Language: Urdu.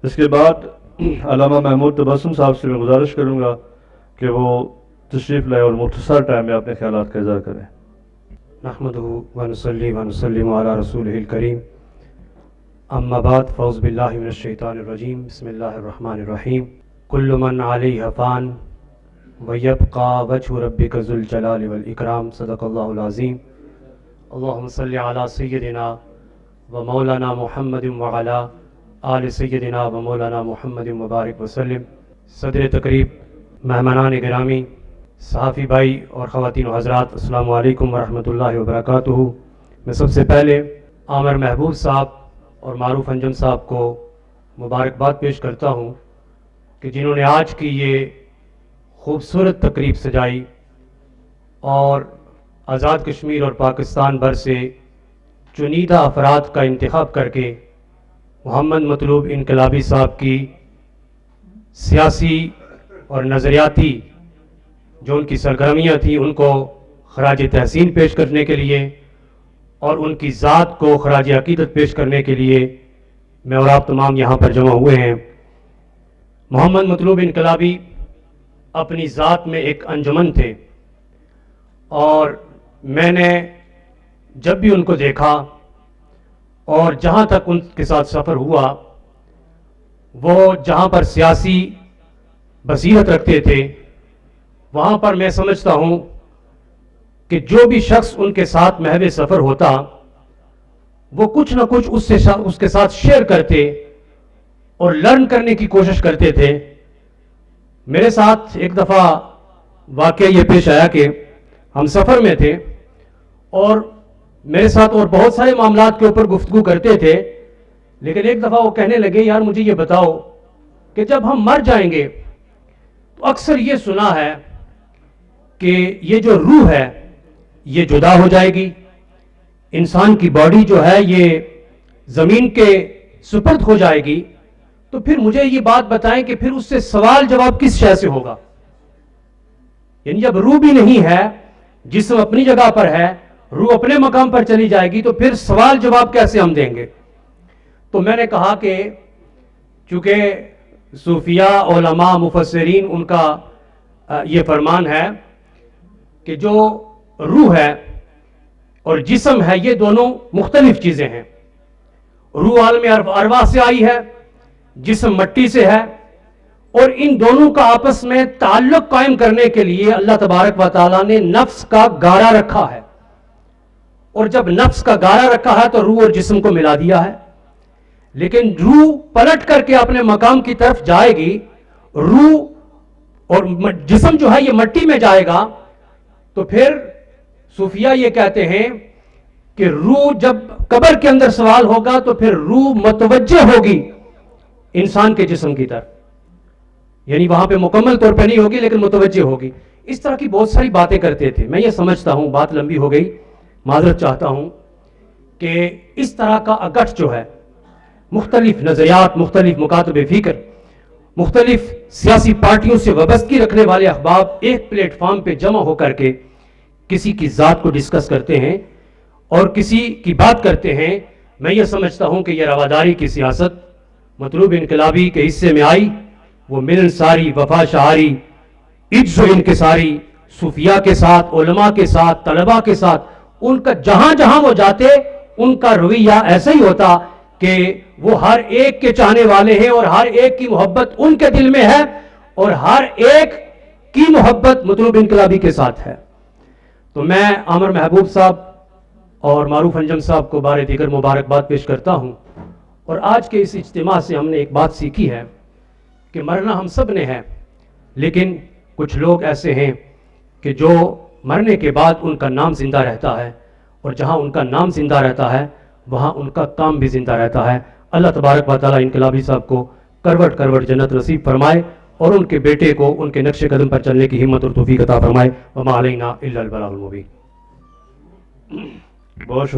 اس کے بعد علامہ محمود تبسم صاحب سے میں گزارش کروں گا کہ وہ تشریف لائے اور مختصر ٹائم میں اپنے خیالات کا اظہار کریں. نحمدہ ونصلی ونسلم علی رسولہ الکریم. اما بعد فاعوذ باللہ من الشیطان الرجیم. بسم اللہ الرحمن الرحیم. کل من علیہ فان ویبقى وجہ ربک ذو الجلال والاکرام. صدق اللہ العظیم. اللہم صلی علی سیدنا و مولانا محمد وعلی آل سیدنا و مولانا محمد مبارک وسلم. صدر تقریب، مہمانان گرامی، صحافی بھائی اور خواتین و حضرات، السلام علیکم ورحمۃ اللہ وبرکاتہ. میں سب سے پہلے عامر محبوب صاحب اور معروف انجم صاحب کو مبارکباد پیش کرتا ہوں کہ جنہوں نے آج کی یہ خوبصورت تقریب سجائی اور آزاد کشمیر اور پاکستان بھر سے چنیدہ افراد کا انتخاب کر کے محمد مطلوب انقلابی صاحب کی سیاسی اور نظریاتی جو ان کی سرگرمیاں تھیں ان کو خراج تحسین پیش کرنے کے لیے اور ان کی ذات کو خراج عقیدت پیش کرنے کے لیے میں اور آپ تمام یہاں پر جمع ہوئے ہیں. محمد مطلوب انقلابی اپنی ذات میں ایک انجمن تھے اور میں نے جب بھی ان کو دیکھا اور جہاں تک ان کے ساتھ سفر ہوا، وہ جہاں پر سیاسی بصیرت رکھتے تھے وہاں پر میں سمجھتا ہوں کہ جو بھی شخص ان کے ساتھ محو سفر ہوتا وہ کچھ نہ کچھ اس کے ساتھ شیئر کرتے اور لرن کرنے کی کوشش کرتے تھے. میرے ساتھ ایک دفعہ واقعہ یہ پیش آیا کہ ہم سفر میں تھے اور میرے ساتھ اور بہت سارے معاملات کے اوپر گفتگو کرتے تھے، لیکن ایک دفعہ وہ کہنے لگے یار مجھے یہ بتاؤ کہ جب ہم مر جائیں گے تو اکثر یہ سنا ہے کہ یہ جو روح ہے یہ جدا ہو جائے گی، انسان کی باڈی جو ہے یہ زمین کے سپرد ہو جائے گی، تو پھر مجھے یہ بات بتائیں کہ پھر اس سے سوال جواب کس شے سے ہوگا؟ یعنی جب روح بھی نہیں ہے، جسم اپنی جگہ پر ہے، روح اپنے مقام پر چلی جائے گی، تو پھر سوال جواب کیسے ہم دیں گے؟ تو میں نے کہا کہ چونکہ صوفیاء، علماء، مفسرین ان کا یہ فرمان ہے کہ جو روح ہے اور جسم ہے یہ دونوں مختلف چیزیں ہیں. روح عالم ارواح سے آئی ہے، جسم مٹی سے ہے، اور ان دونوں کا آپس میں تعلق قائم کرنے کے لیے اللہ تبارک و تعالیٰ نے نفس کا گارا رکھا ہے، اور جب نفس کا گارا رکھا ہے تو روح اور جسم کو ملا دیا ہے. لیکن روح پلٹ کر کے اپنے مقام کی طرف جائے گی، روح اور جسم جو ہے یہ مٹی میں جائے گا. تو پھر صوفیاء یہ کہتے ہیں کہ روح جب قبر کے اندر سوال ہوگا تو پھر روح متوجہ ہوگی انسان کے جسم کی طرف، یعنی وہاں پہ مکمل طور پہ نہیں ہوگی لیکن متوجہ ہوگی. اس طرح کی بہت ساری باتیں کرتے تھے. میں یہ سمجھتا ہوں، بات لمبی ہو گئی، معذرت چاہتا ہوں، کہ اس طرح کا اکٹھ جو ہے مختلف نظریات، مختلف مکاتب فکر، مختلف سیاسی پارٹیوں سے وابستگی رکھنے والے احباب ایک پلیٹ فارم پہ جمع ہو کر کے کسی کی ذات کو ڈسکس کرتے ہیں اور کسی کی بات کرتے ہیں. میں یہ سمجھتا ہوں کہ یہ رواداری کی سیاست مطلوب انقلابی کے حصے میں آئی. وہ ملن ساری، وفا شعاری، عجز و انکساری، صوفیاء کے ساتھ، علماء کے ساتھ، طلباء کے ساتھ، ان کا جہاں جہاں وہ جاتے ان کا رویہ ایسا ہی ہوتا کہ وہ ہر ایک کے چاہنے والے ہیں اور ہر ایک کی محبت ان کے دل میں ہے اور ہر ایک کی محبت مطلوب انقلابی کے ساتھ ہے. تو میں عامر محبوب صاحب اور معروف انجم صاحب کو بار دیگر مبارکباد پیش کرتا ہوں. اور آج کے اس اجتماع سے ہم نے ایک بات سیکھی ہے کہ مرنا ہم سب نے ہے، لیکن کچھ لوگ ایسے ہیں کہ جو مرنے کے بعد ان کا نام زندہ رہتا ہے، اور جہاں ان کا نام زندہ رہتا ہے وہاں ان کا کام بھی زندہ رہتا ہے. اللہ تبارک و تعالیٰ انقلابی صاحب کو کروٹ کروٹ جنت نصیب فرمائے اور ان کے بیٹے کو ان کے نقش قدم پر چلنے کی ہمت اور توفیق عطا فرمائے. وما علینا الا البلاغ المبین. بہت